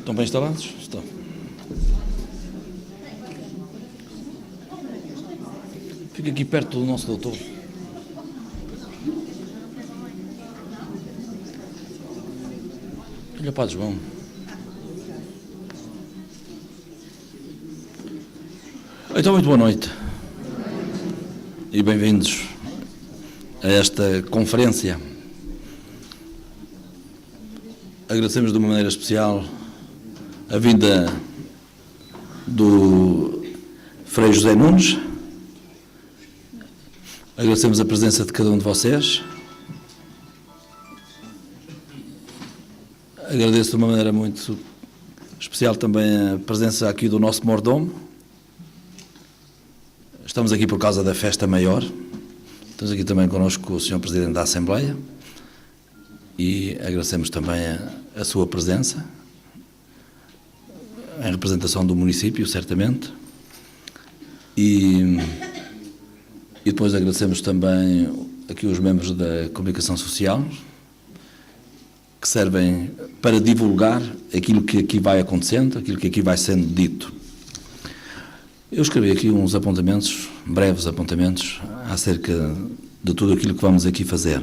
Estão bem instalados? Estão. Fica aqui perto do nosso doutor. Olha, Padre João. Então, muito boa noite. E bem-vindos a esta conferência. Agradecemos de uma maneira especial a vinda do Frei José Nunes. Agradecemos a presença de cada um de vocês. Agradeço de uma maneira muito especial também a presença aqui do nosso mordomo. Estamos aqui por causa da festa maior. Estamos aqui também connosco o Sr. Presidente da Assembleia e agradecemos também a sua presença em representação do município, certamente. E depois agradecemos também aqui os membros da comunicação social que servem para divulgar aquilo que aqui vai acontecendo, aquilo que aqui vai sendo dito. Eu escrevi aqui uns apontamentos, breves apontamentos, acerca de tudo aquilo que vamos aqui fazer.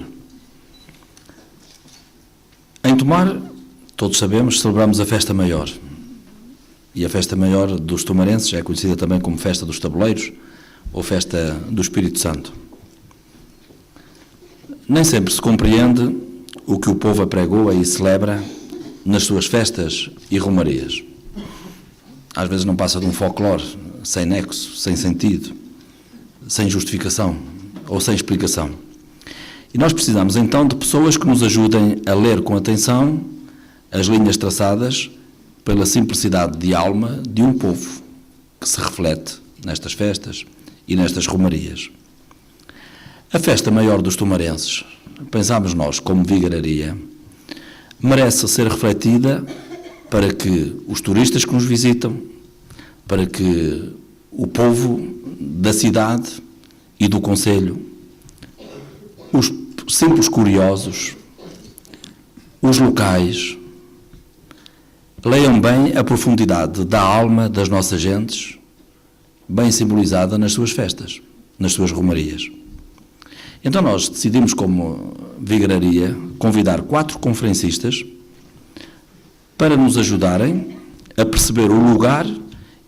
Em Tomar, todos sabemos, celebramos a Festa Maior. E a Festa Maior dos Tomarenses é conhecida também como Festa dos Tabuleiros ou Festa do Espírito Santo. Nem sempre se compreende o que o povo apregoa e celebra nas suas festas e romarias. Às vezes não passa de um folclore sem nexo, sem sentido, sem justificação ou sem explicação. E nós precisamos então de pessoas que nos ajudem a ler com atenção as linhas traçadas pela simplicidade de alma de um povo que se reflete nestas festas e nestas romarias. A Festa Maior dos Tomarenses, pensamos nós como vigararia, merece ser refletida para que os turistas que nos visitam, para que o povo da cidade e do concelho, os simples curiosos, os locais, leiam bem a profundidade da alma das nossas gentes, bem simbolizada nas suas festas, nas suas romarias. Então nós decidimos, como vigararia, convidar 4 conferencistas para nos ajudarem a perceber o lugar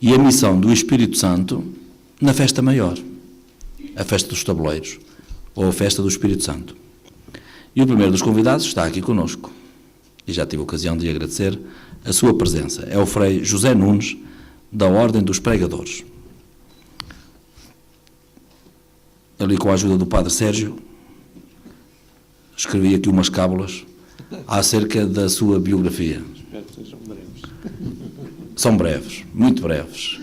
e a missão do Espírito Santo na Festa Maior, a Festa dos Tabuleiros, ou a Festa do Espírito Santo. E o primeiro dos convidados está aqui conosco, e já tive a ocasião de agradecer a sua presença. É o Frei José Nunes, da Ordem dos Pregadores. Ali, com a ajuda do Padre Sérgio, escrevi aqui umas cábulas acerca da sua biografia. Espero que sejam breves. São breves, muito breves.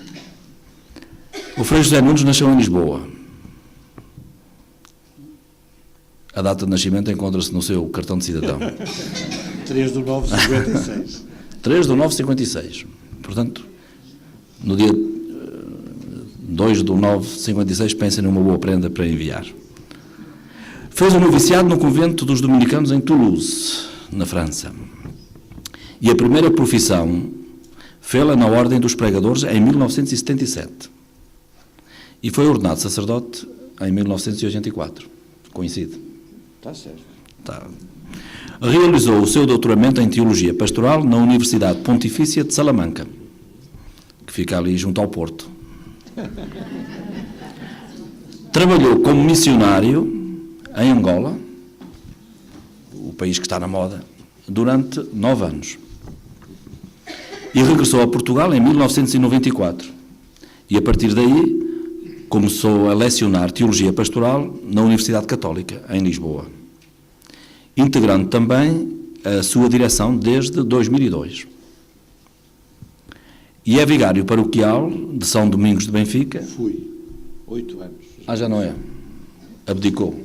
O Frei José Nunes nasceu em Lisboa. A data de nascimento encontra-se no seu cartão de cidadão. 3/9/56. 3/9/56. Portanto, no dia 2/9/56, pensem numa boa prenda para enviar. Fez um noviciado no convento dos dominicanos em Toulouse, na França. E a primeira profissão fê-la na Ordem dos Pregadores em 1977. E foi ordenado sacerdote em 1984. Coincide. Está certo. Tá. Realizou o seu doutoramento em Teologia Pastoral na Universidade Pontifícia de Salamanca, que fica ali junto ao Porto. Trabalhou como missionário em Angola, o país que está na moda, durante 9 anos. E regressou a Portugal em 1994. E a partir daí começou a lecionar Teologia Pastoral na Universidade Católica, em Lisboa, integrando também a sua direção desde 2002. E é vigário paroquial de São Domingos de Benfica. Fui. 8 anos. Já não é? Abdicou.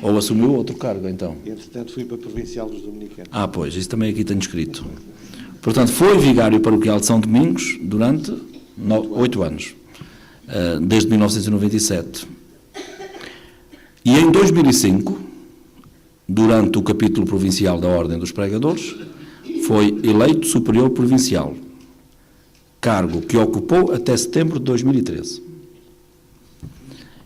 Ou assumiu outro cargo, então? Entretanto, fui para a Provincial dos Dominicanos. Pois, isso também aqui tenho escrito. Portanto, foi vigário paroquial de São Domingos durante 8 anos. Desde 1997. E em 2005, durante o capítulo provincial da Ordem dos Pregadores, foi eleito superior provincial, cargo que ocupou até setembro de 2013.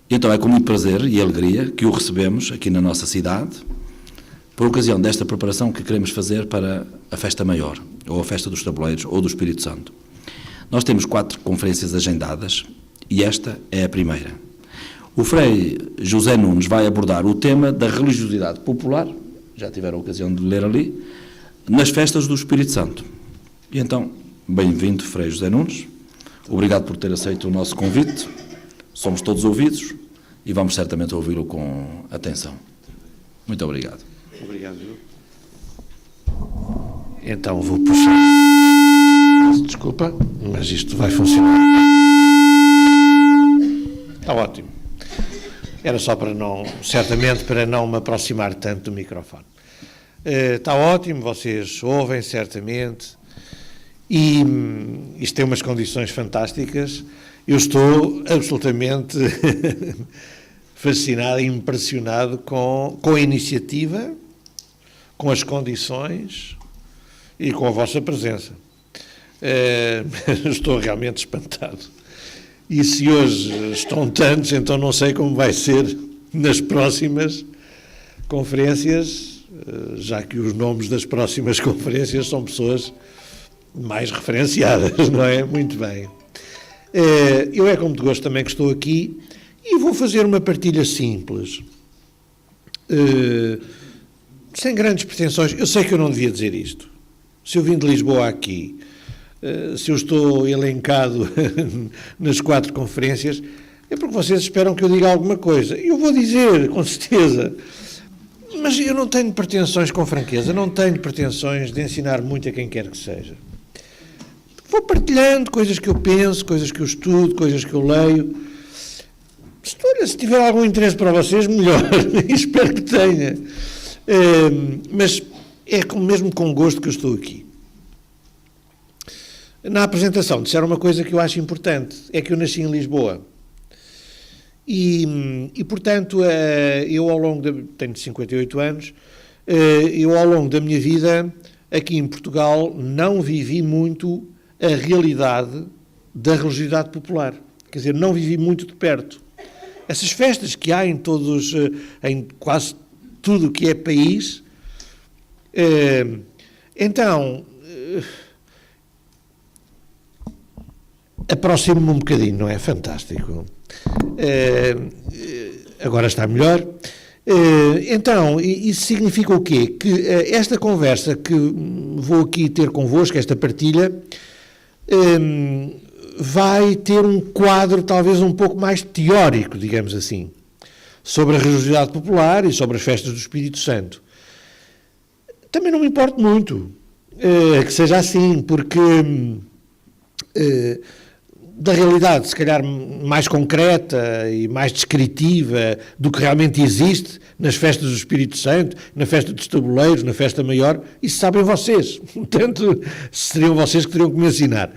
Então é com muito prazer e alegria que o recebemos aqui na nossa cidade, por ocasião desta preparação que queremos fazer para a Festa Maior, ou a Festa dos Tabuleiros, ou do Espírito Santo. Nós temos 4 conferências agendadas e esta é a primeira. O Frei José Nunes vai abordar o tema da religiosidade popular, já tiveram a ocasião de ler ali, nas festas do Espírito Santo. E então, bem-vindo, Frei José Nunes, obrigado por ter aceito o nosso convite, somos todos ouvidos e vamos certamente ouvi-lo com atenção. Muito obrigado. Obrigado, João. Então vou puxar. Desculpa, mas isto vai funcionar. Está ótimo. Era só para não, certamente para não me aproximar tanto do microfone. Está ótimo, vocês ouvem certamente e isto tem umas condições fantásticas. Eu estou absolutamente fascinado e impressionado com a iniciativa, com as condições e com a vossa presença. Estou realmente espantado. E se hoje estão tantos, então não sei como vai ser nas próximas conferências, já que os nomes das próximas conferências são pessoas mais referenciadas, não é? Muito bem. Eu é com muito gosto também que estou aqui e vou fazer uma partilha simples, sem grandes pretensões. Eu sei que eu não devia dizer isto. Se eu vim de Lisboa aqui, se eu estou elencado nas 4 conferências, é porque vocês esperam que eu diga alguma coisa. Eu vou dizer, com certeza, mas eu não tenho pretensões, com franqueza, não tenho pretensões de ensinar muito a quem quer que seja. Vou partilhando coisas que eu penso, coisas que eu estudo, coisas que eu leio. Se tiver algum interesse para vocês, melhor. Espero que tenha. Mas é mesmo com gosto que eu estou aqui. Na apresentação disseram uma coisa que eu acho importante, é que eu nasci em Lisboa. E portanto, eu ao longo tenho 58 anos, eu ao longo da minha vida, aqui em Portugal, não vivi muito a realidade da religiosidade popular. Quer dizer, não vivi muito de perto. Essas festas que há em quase tudo o que é país, então, aproximo-me um bocadinho, não é? Fantástico. Agora está melhor. Então, isso significa o quê? Que esta conversa que vou aqui ter convosco, esta partilha, vai ter um quadro talvez um pouco mais teórico, digamos assim, sobre a religiosidade popular e sobre as festas do Espírito Santo. Também não me importa muito que seja assim, porque da realidade, se calhar mais concreta e mais descritiva do que realmente existe nas festas do Espírito Santo, na festa dos tabuleiros, na festa maior, isso sabem vocês. Portanto, seriam vocês que teriam que me ensinar.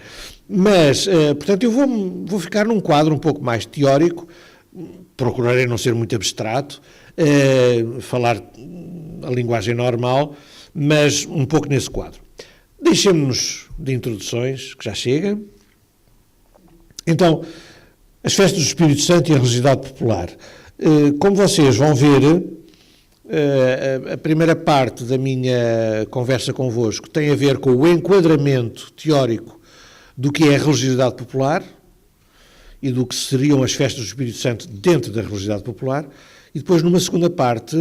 Mas, portanto, eu vou ficar num quadro um pouco mais teórico, procurarei não ser muito abstrato, falar a linguagem normal, mas um pouco nesse quadro. Deixemos-nos de introduções, que já chega. Então, as festas do Espírito Santo e a religiosidade popular. Como vocês vão ver, a primeira parte da minha conversa convosco tem a ver com o enquadramento teórico do que é a religiosidade popular e do que seriam as festas do Espírito Santo dentro da religiosidade popular. E depois, numa segunda parte,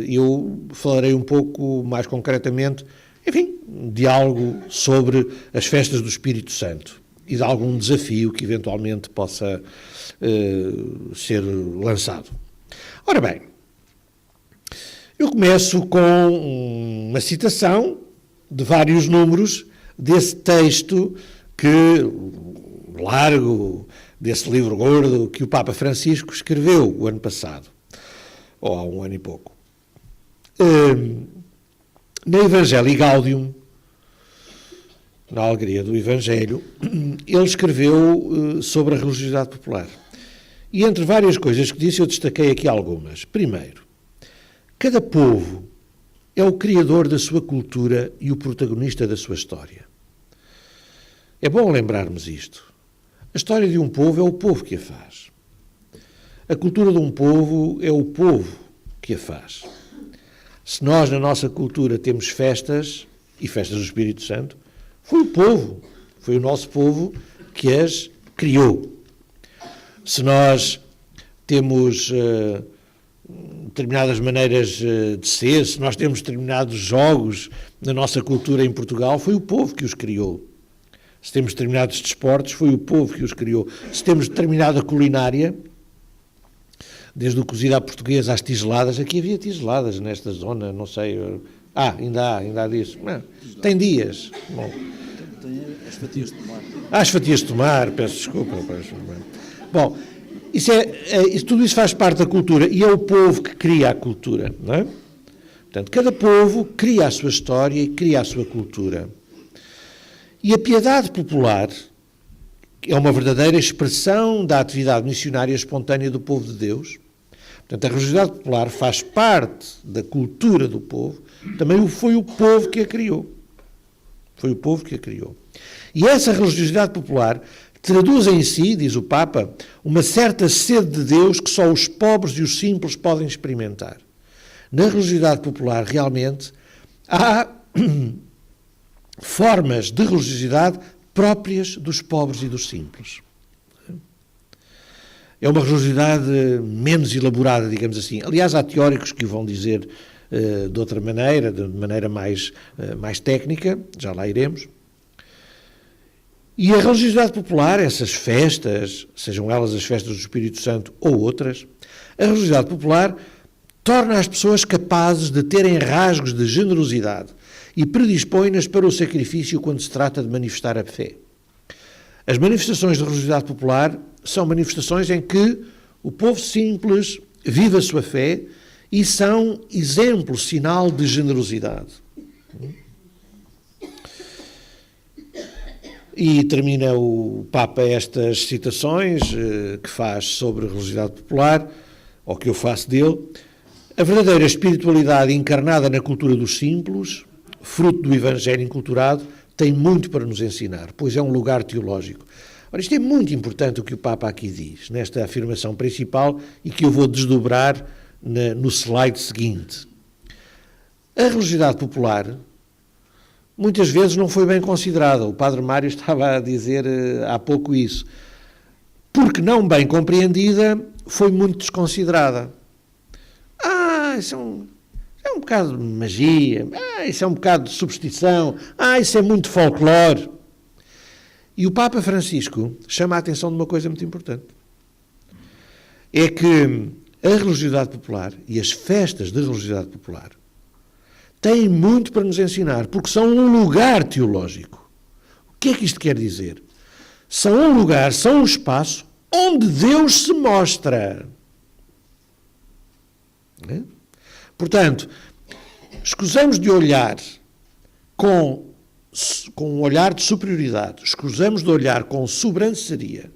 eu falarei um pouco mais concretamente, enfim, de algo sobre as festas do Espírito Santo e de algum desafio que eventualmente possa ser lançado. Ora bem, eu começo com uma citação de vários números desse texto largo, desse livro gordo que o Papa Francisco escreveu o ano passado, ou há um ano e pouco. Na Evangelii Gaudium, na alegria do Evangelho, ele escreveu sobre a religiosidade popular. E entre várias coisas que disse, eu destaquei aqui algumas. Primeiro, cada povo é o criador da sua cultura e o protagonista da sua história. É bom lembrarmos isto. A história de um povo é o povo que a faz. A cultura de um povo é o povo que a faz. Se nós, na nossa cultura, temos festas, e festas do Espírito Santo, foi o povo, foi o nosso povo que as criou. Se nós temos determinadas maneiras de ser, se nós temos determinados jogos na nossa cultura em Portugal, foi o povo que os criou. Se temos determinados desportos, foi o povo que os criou. Se temos determinada culinária, desde o cozido à portuguesa às tigeladas, aqui havia tigeladas nesta zona, não sei. Ainda há disso. Não, tem dias. Bom. Tem as fatias de tomar. As fatias de tomar, peço desculpa. Bom, tudo isso faz parte da cultura e é o povo que cria a cultura, não é? Portanto, cada povo cria a sua história e cria a sua cultura. E a piedade popular é uma verdadeira expressão da atividade missionária espontânea do povo de Deus. Portanto, a religiosidade popular faz parte da cultura do povo, também foi o povo que a criou. Foi o povo que a criou. E essa religiosidade popular traduz em si, diz o Papa, uma certa sede de Deus que só os pobres e os simples podem experimentar. Na religiosidade popular, realmente, há formas de religiosidade próprias dos pobres e dos simples. É uma religiosidade menos elaborada, digamos assim. Aliás, há teóricos que o vão dizer de outra maneira, de maneira mais técnica, já lá iremos. E a religiosidade popular, essas festas, sejam elas as festas do Espírito Santo ou outras, a religiosidade popular torna as pessoas capazes de terem rasgos de generosidade e predispõe-nas para o sacrifício quando se trata de manifestar a fé. As manifestações de religiosidade popular são manifestações em que o povo simples vive a sua fé e são exemplo, sinal de generosidade. E termina o Papa estas citações que faz sobre a religiosidade popular, ou que eu faço dele. A verdadeira espiritualidade encarnada na cultura dos simples, fruto do Evangelho enculturado, tem muito para nos ensinar, pois é um lugar teológico. Ora, isto é muito importante o que o Papa aqui diz, nesta afirmação principal, e que eu vou desdobrar no slide seguinte. A religiosidade popular muitas vezes não foi bem considerada. O Padre Mário estava a dizer há pouco isso. Porque não bem compreendida, foi muito desconsiderada. Isso é um bocado de magia, isso é um bocado de superstição, isso é muito folclore. E o Papa Francisco chama a atenção de uma coisa muito importante. É que a religiosidade popular e as festas de religiosidade popular têm muito para nos ensinar, porque são um lugar teológico. O que é que isto quer dizer? São um lugar, são um espaço onde Deus se mostra. Portanto, escusamos de olhar com um olhar de superioridade, escusamos de olhar com sobranceria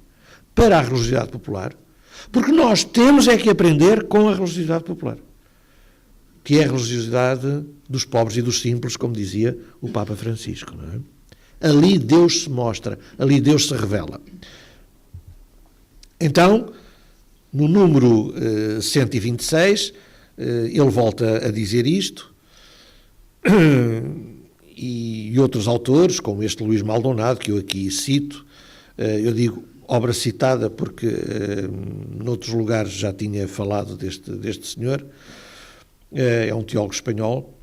para a religiosidade popular, porque nós temos é que aprender com a religiosidade popular, que é a religiosidade dos pobres e dos simples, como dizia o Papa Francisco. Não é? Ali Deus se mostra, ali Deus se revela. Então, no número 126, ele volta a dizer isto, e outros autores, como este Luís Maldonado, que eu aqui cito, eu digo obra citada porque noutros lugares já tinha falado deste senhor, é um teólogo espanhol.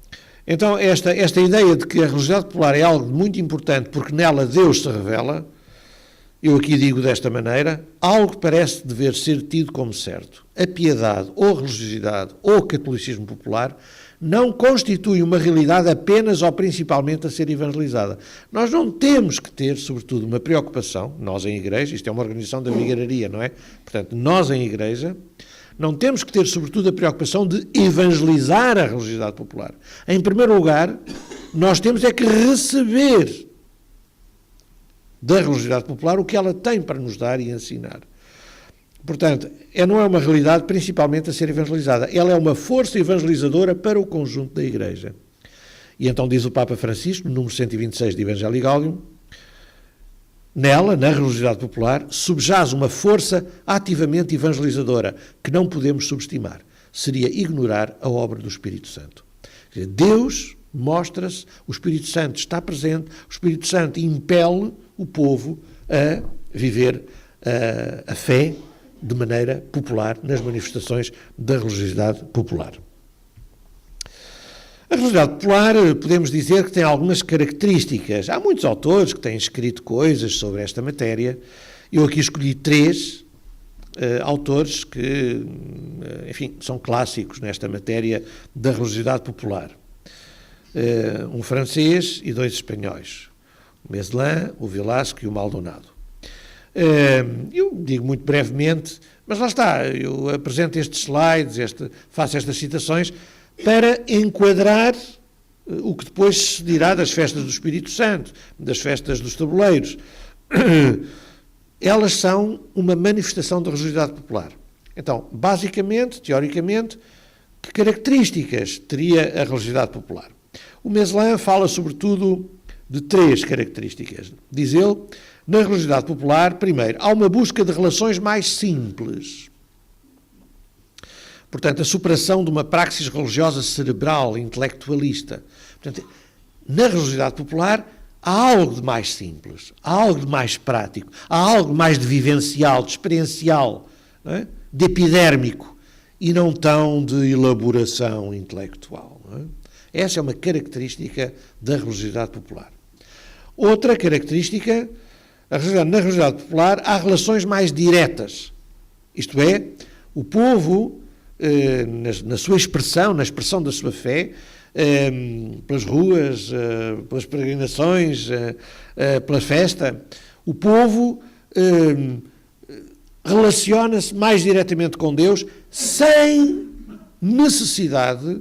Então, esta ideia de que a religiosidade popular é algo muito importante porque nela Deus se revela, eu aqui digo desta maneira, algo parece dever ser tido como certo. A piedade, ou religiosidade, ou catolicismo popular, não constitui uma realidade apenas ou principalmente a ser evangelizada. Nós não temos que ter, sobretudo, uma preocupação, nós em igreja, isto é uma organização da vigararia, não é? Portanto, nós em igreja, não temos que ter, sobretudo, a preocupação de evangelizar a religiosidade popular. Em primeiro lugar, nós temos é que receber da religiosidade popular o que ela tem para nos dar e ensinar. Portanto, não é uma realidade principalmente a ser evangelizada. Ela é uma força evangelizadora para o conjunto da Igreja. E então diz o Papa Francisco, no número 126 de Evangelii Gaudium, nela, na religiosidade popular, subjaz uma força ativamente evangelizadora que não podemos subestimar. Seria ignorar a obra do Espírito Santo. Deus mostra-se, o Espírito Santo está presente, o Espírito Santo impele o povo a viver a fé de maneira popular nas manifestações da religiosidade popular. A religiosidade popular, podemos dizer que tem algumas características. Há muitos autores que têm escrito coisas sobre esta matéria. Eu aqui escolhi 3 autores que, enfim, são clássicos nesta matéria da religiosidade popular. Um francês e 2 espanhóis. O Meslin, o Velasco e o Maldonado. Eu digo muito brevemente, mas lá está, eu apresento estes slides, faço estas citações, para enquadrar o que depois se dirá das festas do Espírito Santo, das festas dos tabuleiros. Elas são uma manifestação da religiosidade popular. Então, basicamente, teoricamente, que características teria a religiosidade popular? O Meslin fala, sobretudo, de 3 características. Diz ele, na religiosidade popular, primeiro, há uma busca de relações mais simples. Portanto, a superação de uma praxis religiosa cerebral, intelectualista. Portanto, na religiosidade popular há algo de mais simples, há algo de mais prático, há algo mais de vivencial, de experiencial, não é? De epidérmico, e não tão de elaboração intelectual. Não é? Essa é uma característica da religiosidade popular. Outra característica, na religiosidade popular há relações mais diretas. Isto é, o povo, na sua expressão, na expressão da sua fé, pelas ruas, pelas peregrinações, pela festa, o povo relaciona-se mais diretamente com Deus sem necessidade,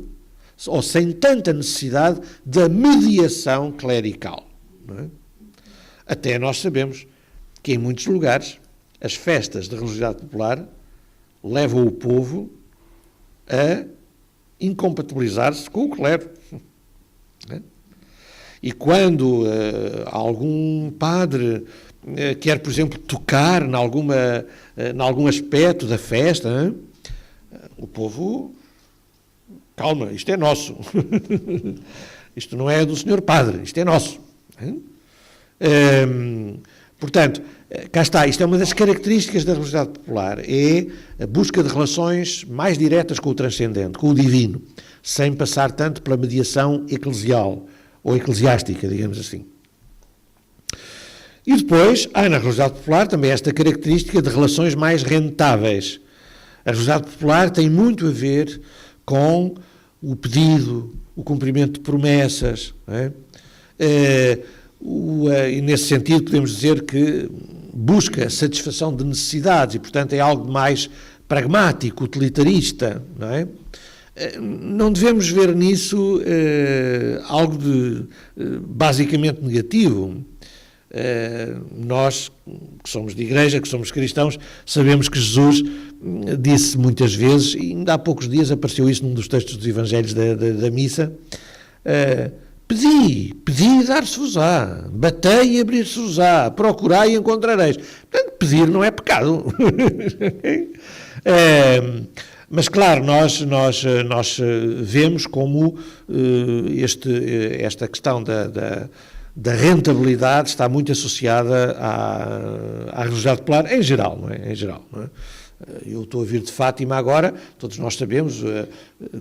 ou sem tanta necessidade, da mediação clerical. Não é? Até nós sabemos que em muitos lugares as festas da religiosidade popular levam o povo a incompatibilizar-se com o clero. E quando algum padre quer, por exemplo, tocar em algum aspecto da festa, o povo, calma, isto é nosso. Isto não é do senhor padre, isto é nosso. Portanto, cá está, isto é uma das características da religiosidade popular, é a busca de relações mais diretas com o transcendente, com o divino, sem passar tanto pela mediação eclesial, ou eclesiástica, digamos assim. E depois, há na religiosidade popular também esta característica de relações mais rentáveis. A religiosidade popular tem muito a ver com o pedido, o cumprimento de promessas, não é? E nesse sentido podemos dizer que busca satisfação de necessidades e, portanto, é algo mais pragmático, utilitarista, não é? Não devemos ver nisso algo de basicamente negativo. Nós, que somos de igreja, que somos cristãos, sabemos que Jesus disse muitas vezes, e ainda há poucos dias apareceu isso num dos textos dos Evangelhos da missa, pedi e dar-se-vos-á, batei e abrir-se-vos-á, procurai e encontrareis. Portanto, pedir não é pecado. Mas, claro, nós vemos como esta questão da rentabilidade está muito associada à religiosidade popular em geral, não é? Em geral, não é? Eu estou a vir de Fátima agora, todos nós sabemos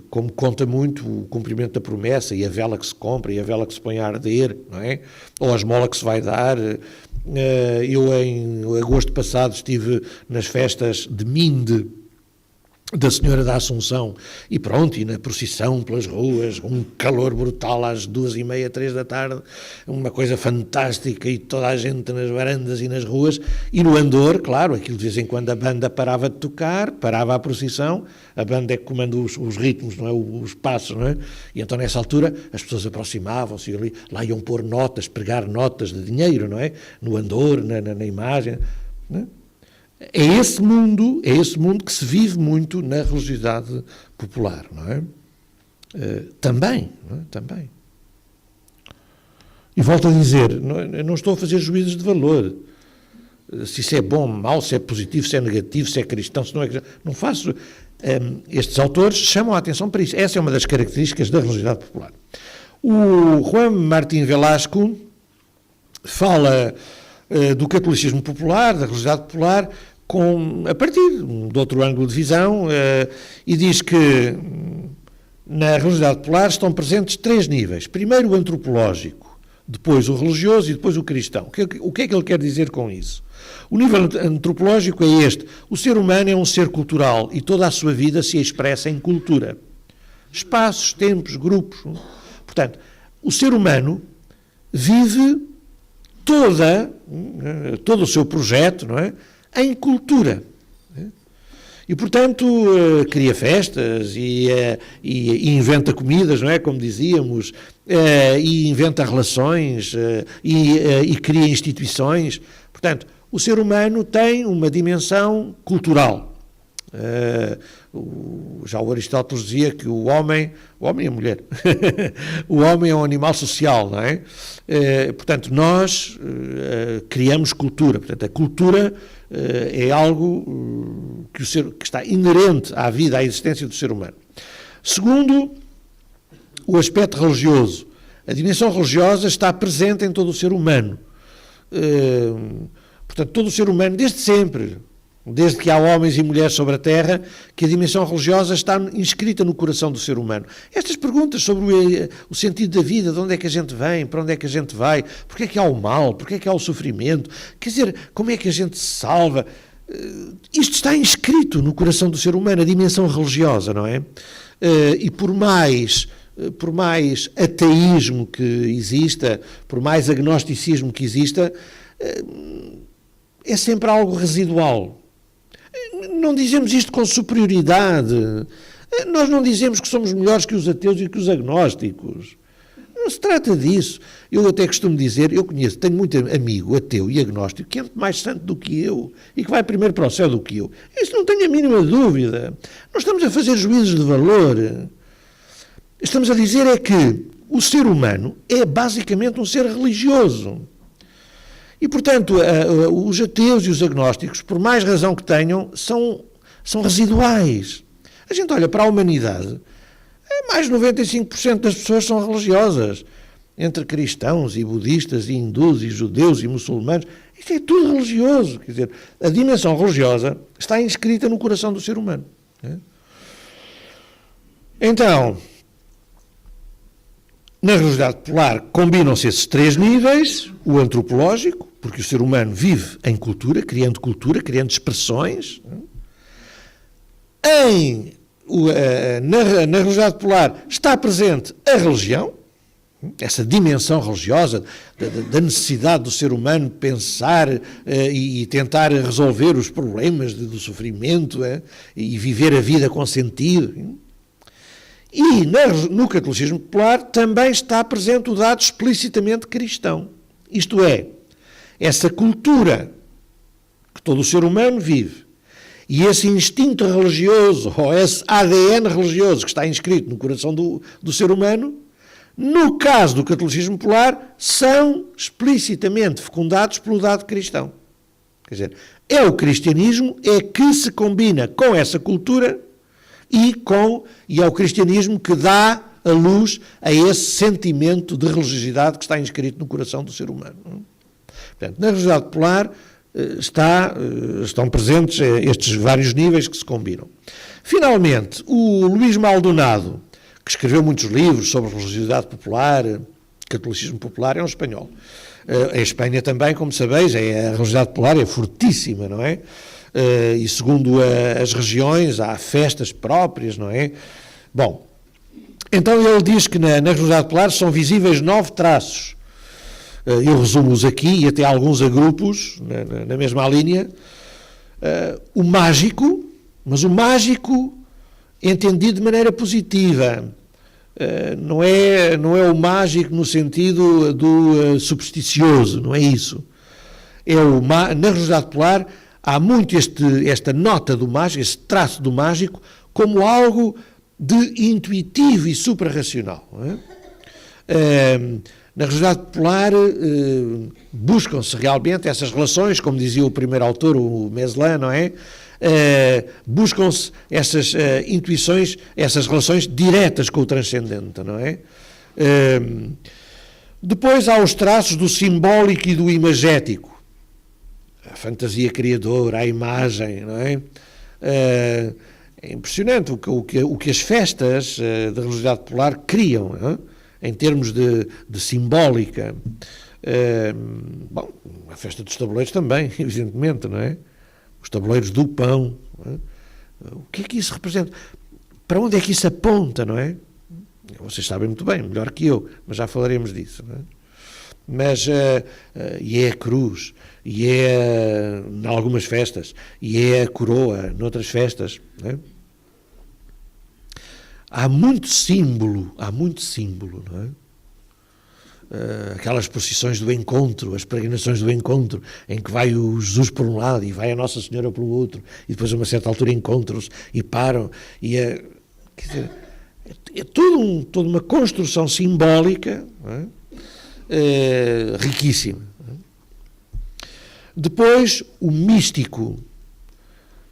como conta muito o cumprimento da promessa e a vela que se compra e a vela que se põe a arder, não é? Ou a esmola que se vai dar. Eu, em agosto passado, estive nas festas de Minde, da Senhora da Assunção, e pronto, e na procissão pelas ruas, um calor brutal às 2h30, 3 da tarde, uma coisa fantástica, e toda a gente nas varandas e nas ruas, e no andor, claro, aquilo de vez em quando a banda parava de tocar, parava a procissão, a banda é que comanda os ritmos, não é? Os passos, não é? E então nessa altura as pessoas aproximavam-se ali, lá iam pôr notas, pregar notas de dinheiro, não é? No andor, na imagem, não é? É esse mundo que se vive muito na religiosidade popular, não é? Também, não é? Também. E volto a dizer, eu não estou a fazer juízos de valor. Se isso é bom, mau, se é positivo, se é negativo, se é cristão, se não é cristão. Não faço. Estes autores chamam a atenção para isso. Essa é uma das características da religiosidade popular. O Juan Martín Velasco fala do catolicismo popular, da religiosidade popular, a partir de outro ângulo de visão, e diz que na religiosidade popular estão presentes 3 níveis. Primeiro o antropológico, depois o religioso e depois o cristão. O que é que ele quer dizer com isso? O nível antropológico é este. O ser humano é um ser cultural e toda a sua vida se expressa em cultura. Espaços, tempos, grupos. Portanto, o ser humano vive todo o seu projeto, não é, em cultura. E, portanto, cria festas e inventa comidas, não é, como dizíamos, e inventa relações e cria instituições. Portanto, o ser humano tem uma dimensão cultural. Já o Aristóteles dizia que o homem e a mulher, o homem é um animal social, não é? Portanto, nós criamos cultura. Portanto, a cultura é algo que está inerente à vida, à existência do ser humano. Segundo, o aspecto religioso. A dimensão religiosa está presente em todo o ser humano. Portanto, todo o ser humano, desde sempre, desde que há homens e mulheres sobre a Terra, que a dimensão religiosa está inscrita no coração do ser humano. Estas perguntas sobre o sentido da vida, de onde é que a gente vem, para onde é que a gente vai, porque é que há o mal, porque é que há o sofrimento, quer dizer, como é que a gente se salva, isto está inscrito no coração do ser humano, a dimensão religiosa, não é? E por mais ateísmo que exista, por mais agnosticismo que exista, é sempre algo residual. Não dizemos isto com superioridade. Nós não dizemos que somos melhores que os ateus e que os agnósticos. Não se trata disso. Eu até costumo dizer, tenho muito amigo ateu e agnóstico que é muito mais santo do que eu e que vai primeiro para o céu do que eu. Isso não tenho a mínima dúvida. Não estamos a fazer juízos de valor. Estamos a dizer é que o ser humano é basicamente um ser religioso. E, portanto, os ateus e os agnósticos, por mais razão que tenham, são residuais. A gente olha para a humanidade, mais de 95% das pessoas são religiosas. Entre cristãos e budistas e hindus e judeus e muçulmanos, isto é tudo religioso. Quer dizer, a dimensão religiosa está inscrita no coração do ser humano. Então, na religiosidade popular combinam-se esses 3 níveis, o antropológico, porque o ser humano vive em cultura, criando expressões. Na religiosidade popular está presente a religião, essa dimensão religiosa da necessidade do ser humano pensar e tentar resolver os problemas do sofrimento e viver a vida com sentido. E no catolicismo popular também está presente o dado explicitamente cristão. Isto é, essa cultura que todo o ser humano vive e esse instinto religioso ou esse ADN religioso que está inscrito no coração do ser humano, no caso do catolicismo popular, são explicitamente fecundados pelo dado cristão. Quer dizer, é o cristianismo que se combina com essa cultura e é o cristianismo que dá a luz a esse sentimento de religiosidade que está inscrito no coração do ser humano. Portanto, na religiosidade popular estão presentes estes vários níveis que se combinam. Finalmente, o Luís Maldonado, que escreveu muitos livros sobre religiosidade popular, catolicismo popular, é um espanhol. Em Espanha também, como sabeis, a religiosidade popular é fortíssima, não é? E segundo as regiões há festas próprias, não é? Bom, então ele diz que na religiosidade popular são visíveis 9 traços. Eu resumo-os aqui e até alguns agrupos na mesma linha. O mágico, mas o mágico entendido de maneira positiva. Não é o mágico no sentido do supersticioso, não é isso. Na religiosidade popular há muito esta nota do mágico, esse traço do mágico, como algo de intuitivo e suprarracional. Não é? Na religiosidade popular buscam-se realmente essas relações, como dizia o primeiro autor, o Meslan, não é? Buscam-se essas intuições, essas relações diretas com o transcendente, não é? Depois há os traços do simbólico e do imagético, a fantasia criadora, a imagem, não é? É impressionante o que as festas da religiosidade popular criam, não é? Em termos de simbólica. Bom, a festa dos tabuleiros também, evidentemente, não é? Os tabuleiros do pão. Não é? O que é que isso representa? Para onde é que isso aponta, não é? Vocês sabem muito bem, melhor que eu, mas já falaremos disso, não é? Mas, e é a cruz, e é em algumas festas, e é a coroa noutras festas, não é? Há muito símbolo, não é? Aquelas procissões do encontro, as peregrinações do encontro, em que vai o Jesus por um lado e vai a Nossa Senhora pelo outro, e depois a uma certa altura encontram-se e param, e quer dizer, é toda uma construção simbólica, não é? Riquíssima. Não é? Depois, o místico,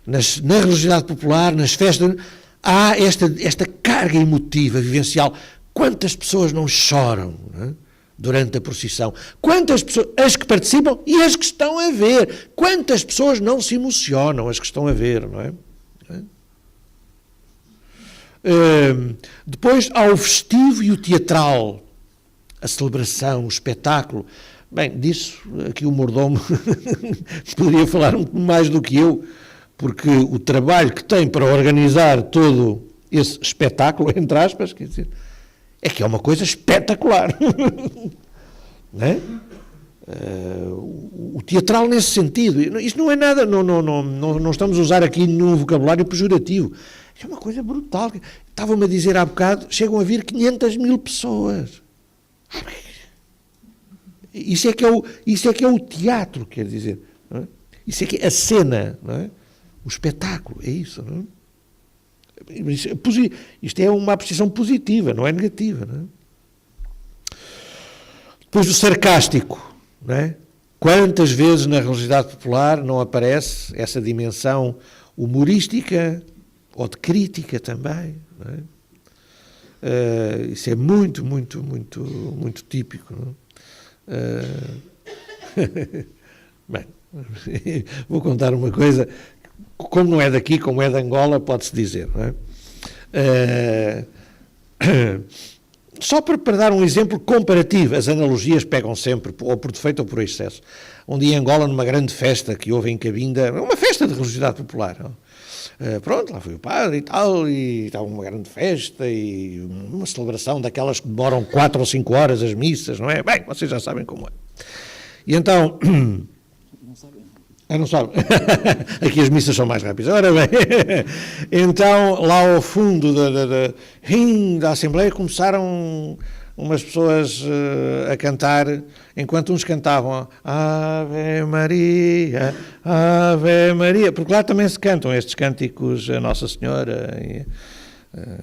na religiosidade popular, nas festas, há esta carga emotiva, vivencial. Quantas pessoas não choram, não é? Durante a procissão? Quantas pessoas, as que participam e as que estão a ver? Quantas pessoas não se emocionam, as que estão a ver, não é? Depois há o festivo e o teatral, a celebração, o espetáculo. Bem, disso aqui o mordomo poderia falar um pouco mais do que eu, porque o trabalho que tem para organizar todo esse espetáculo, entre aspas, quer dizer, é que é uma coisa espetacular. Não é? O teatral nesse sentido, isto não é nada, não estamos a usar aqui nenhum vocabulário pejorativo, é uma coisa brutal. Estava-me a dizer há bocado, chegam a vir 500.000 pessoas. Isso é que é o teatro, quer dizer, não é? Isso é que é a cena, não é? O espetáculo, é isso, não é? Isto é uma apreciação positiva, não é negativa, não é? Depois o sarcástico, não é? Quantas vezes na religiosidade popular não aparece essa dimensão humorística ou de crítica também, não é? Isso é muito, muito, muito, muito típico, não é? Bem, vou contar uma coisa, como não é daqui, como é de Angola, pode-se dizer, não é? Só para dar um exemplo comparativo, as analogias pegam sempre, ou por defeito ou por excesso. Um dia em Angola, numa grande festa que houve em Cabinda, uma festa de religiosidade popular, não? Pronto, lá foi o padre e estava uma grande festa e uma celebração daquelas que demoram 4 ou 5 horas as missas, não é? Bem, vocês já sabem como é. E então... Não sabe? Aqui as missas são mais rápidas. Ora bem, então lá ao fundo da Assembleia começaram umas pessoas a cantar, enquanto uns cantavam Ave Maria, Ave Maria, porque lá também se cantam estes cânticos a Nossa Senhora, e,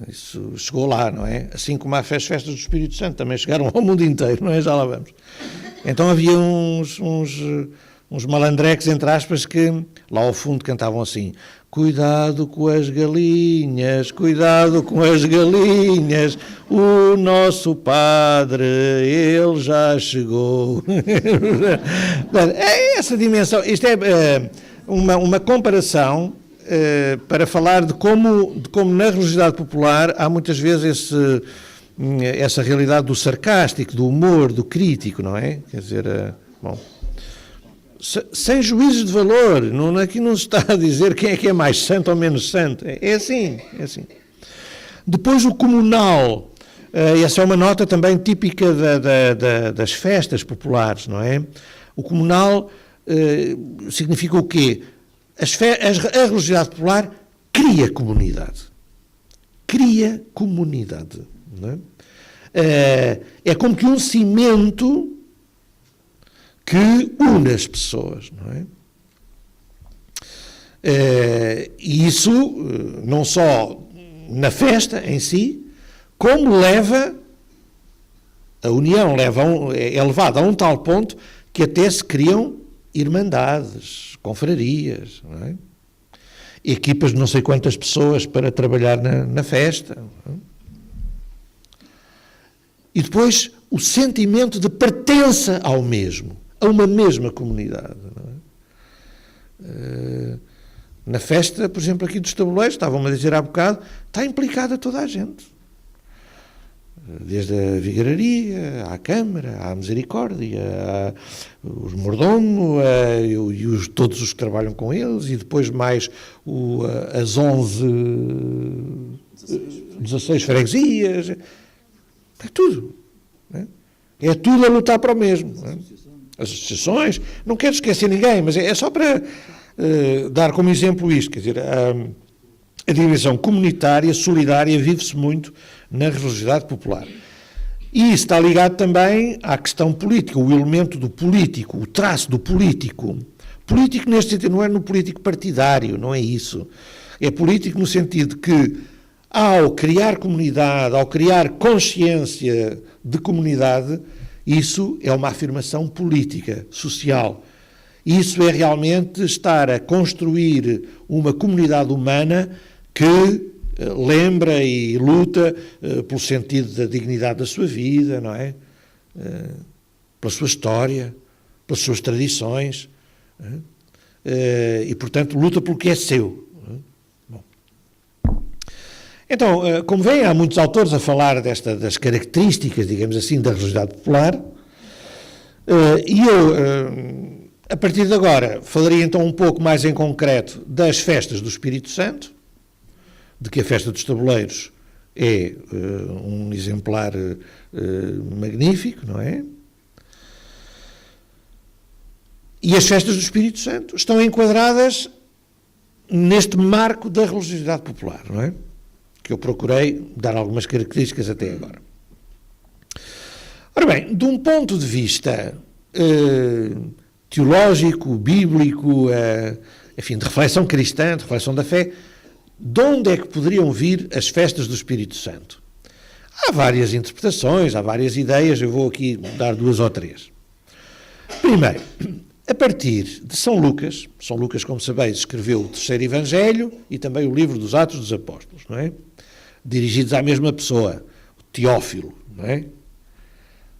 isso chegou lá, não é? Assim como as festas do Espírito Santo também chegaram ao mundo inteiro, não é? Já lá vamos. Então havia uns malandrecos, entre aspas, que lá ao fundo cantavam assim: cuidado com as galinhas, cuidado com as galinhas, o nosso padre, ele já chegou. É essa dimensão, isto é uma comparação para falar de como na religiosidade popular há muitas vezes essa realidade do sarcástico, do humor, do crítico, não é? Quer dizer, bom... Sem juízo de valor, aqui não se está a dizer quem é que é mais santo ou menos santo, é assim. Depois o comunal, essa é uma nota também típica das festas populares, não é? O comunal significa o quê? A religiosidade popular cria comunidade, não é? É como que um cimento que une as pessoas, não é? E isso não só na festa em si, como leva A união é levada a um tal ponto que até se criam irmandades, confrarias, não é? Equipas de não sei quantas pessoas para trabalhar na festa. Não é? E depois o sentimento de pertença ao mesmo, a uma mesma comunidade. Não é? Na festa, por exemplo, aqui dos tabuleiros, estavam-me a dizer há bocado, está implicada toda a gente. Desde a vigararia, à Câmara, à Misericórdia, os mordomos e todos os que trabalham com eles, e depois mais as 16 freguesias. É tudo. Não é? É tudo a lutar para o mesmo. Não é? As associações, não quero esquecer ninguém, mas é só para dar como exemplo isto, quer dizer, a dimensão comunitária, solidária, vive-se muito na religiosidade popular. E isso está ligado também à questão política, o elemento do político, o traço do político. Político neste sentido não é no político partidário, não é isso. É político no sentido que, ao criar comunidade, ao criar consciência de comunidade, isso é uma afirmação política, social. Isso é realmente estar a construir uma comunidade humana que lembra e luta pelo sentido da dignidade da sua vida, não é? Pela sua história, pelas suas tradições, e, portanto, luta pelo que é seu. Bom. Então, como veem, há muitos autores a falar das características, digamos assim, da religiosidade popular, e eu, a partir de agora, falaria então um pouco mais em concreto das festas do Espírito Santo, de que a festa dos tabuleiros é um exemplar magnífico, não é? E as festas do Espírito Santo estão enquadradas neste marco da religiosidade popular, não é? Que eu procurei dar algumas características até agora. Ora bem, de um ponto de vista teológico, bíblico, enfim, de reflexão cristã, de reflexão da fé, de onde é que poderiam vir as festas do Espírito Santo? Há várias interpretações, há várias ideias, eu vou aqui dar 2 ou 3. Primeiro, a partir de São Lucas, como sabeis, escreveu o 3º Evangelho e também o livro dos Atos dos Apóstolos, não é? Dirigidos à mesma pessoa, o Teófilo, não é?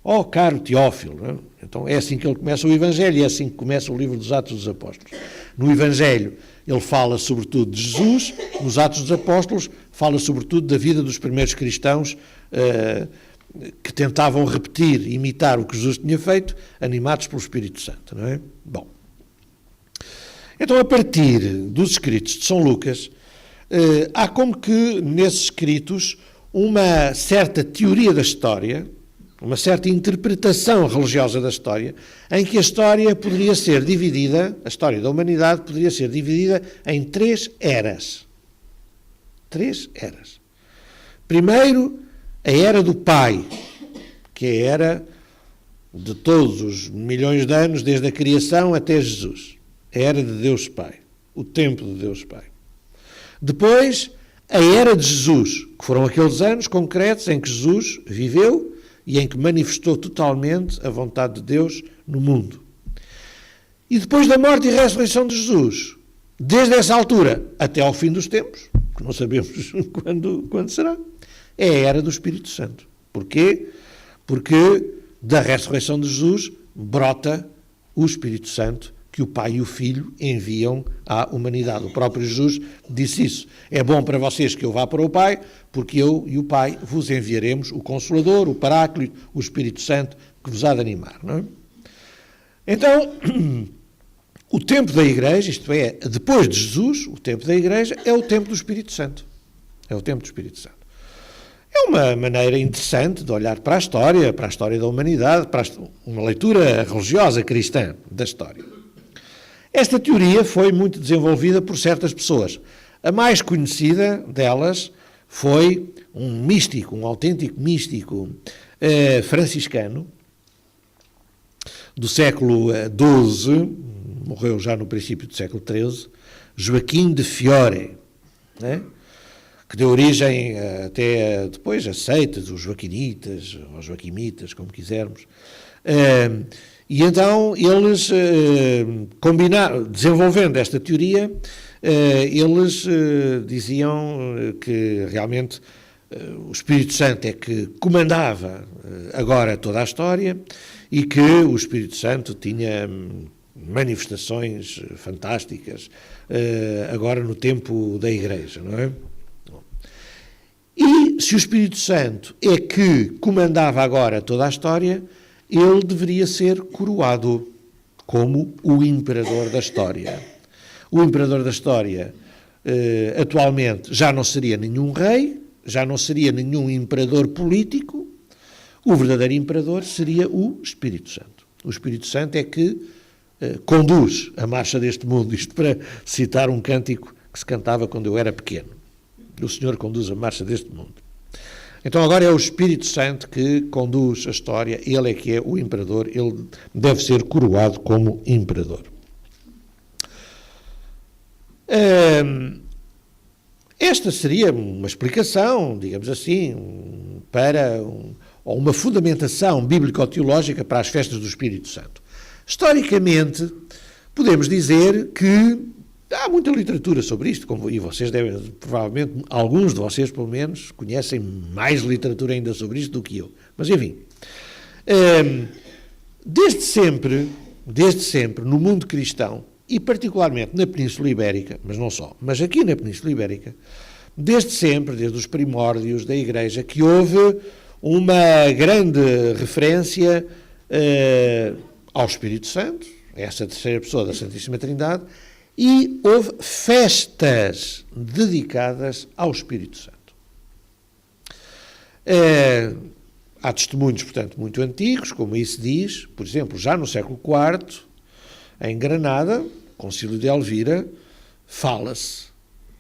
Oh, caro Teófilo, não é? Então é assim que ele começa o Evangelho e é assim que começa o livro dos Atos dos Apóstolos. No Evangelho ele fala sobretudo de Jesus, nos Atos dos Apóstolos fala sobretudo da vida dos primeiros cristãos que tentavam repetir, imitar o que Jesus tinha feito, animados pelo Espírito Santo, não é? Bom, então a partir dos escritos de São Lucas, há como que nesses escritos uma certa teoria da história, uma certa interpretação religiosa da história, em que a história poderia ser dividida, a história da humanidade poderia ser dividida em 3 eras. 3 eras. Primeiro, a era do Pai, que é a era de todos os milhões de anos, desde a criação até Jesus. A era de Deus Pai, o tempo de Deus Pai. Depois, a era de Jesus, que foram aqueles anos concretos em que Jesus viveu e em que manifestou totalmente a vontade de Deus no mundo. E depois da morte e ressurreição de Jesus, desde essa altura até ao fim dos tempos, que não sabemos quando será, é a era do Espírito Santo. Porquê? Porque da ressurreição de Jesus brota o Espírito Santo que o Pai e o Filho enviam à humanidade. O próprio Jesus disse isso. É bom para vocês que eu vá para o Pai, porque eu e o Pai vos enviaremos o Consolador, o Paráclito, o Espírito Santo, que vos há de animar. Não é? Então, o tempo da Igreja, isto é, depois de Jesus, o tempo da Igreja é o tempo do Espírito Santo. É o tempo do Espírito Santo. É uma maneira interessante de olhar para a história da humanidade, para uma leitura religiosa cristã da história. Esta teoria foi muito desenvolvida por certas pessoas. A mais conhecida delas foi um místico, um autêntico místico franciscano, do século XII, morreu já no princípio do século XIII, Joaquim de Fiore, né? que deu origem até depois a seitas, os joaquinitas, ou joaquimitas, como quisermos. E então eles combinaram, desenvolvendo esta teoria, eles diziam que realmente o Espírito Santo é que comandava agora toda a história e que o Espírito Santo tinha manifestações fantásticas agora no tempo da Igreja, não é? E se o Espírito Santo é que comandava agora toda a história, ele deveria ser coroado como o imperador da história. O imperador da história atualmente já não seria nenhum rei, já não seria nenhum imperador político, o verdadeiro imperador seria o Espírito Santo. O Espírito Santo é que conduz a marcha deste mundo, isto para citar um cântico que se cantava quando eu era pequeno. O Senhor conduz a marcha deste mundo. Então agora é o Espírito Santo que conduz a história, ele é que é o imperador, ele deve ser coroado como imperador. Esta seria uma explicação, digamos assim, ou uma fundamentação bíblico-teológica para as festas do Espírito Santo. Historicamente, podemos dizer que há muita literatura sobre isto, e vocês devem, provavelmente, alguns de vocês, pelo menos, conhecem mais literatura ainda sobre isto do que eu. Mas, enfim, desde sempre, no mundo cristão, e particularmente na Península Ibérica, mas não só, mas aqui na Península Ibérica, desde sempre, desde os primórdios da Igreja, que houve uma grande referência ao Espírito Santo, essa terceira pessoa da Santíssima Trindade, e houve festas dedicadas ao Espírito Santo. Há testemunhos, portanto, muito antigos, como isso diz, por exemplo, já no século IV, em Granada, Concílio de Elvira, fala-se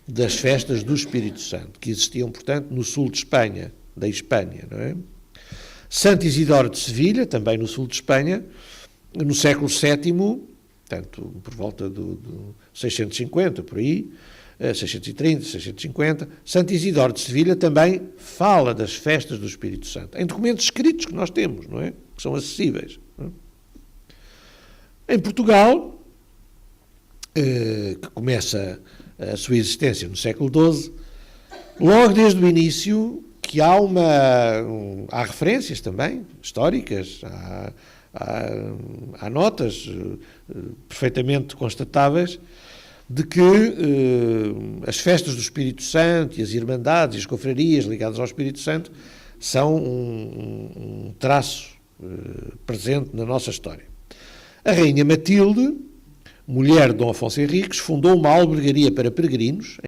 das festas do Espírito Santo, que existiam, portanto, no sul de Espanha, da Espanha, não é? Santo Isidoro de Sevilha, também no sul de Espanha, no século VII, portanto, por volta do 650, por aí, 630, 650, Santo Isidoro de Sevilha também fala das festas do Espírito Santo, em documentos escritos que nós temos, não é? Que são acessíveis. Não é? Em Portugal, que começa a sua existência no século XII, logo desde o início, que há referências também, históricas, há notas perfeitamente constatáveis de que as festas do Espírito Santo e as irmandades e as confrarias ligadas ao Espírito Santo são um traço presente na nossa história. A rainha Matilde, mulher de Dom Afonso Henriques, fundou uma albergaria para peregrinos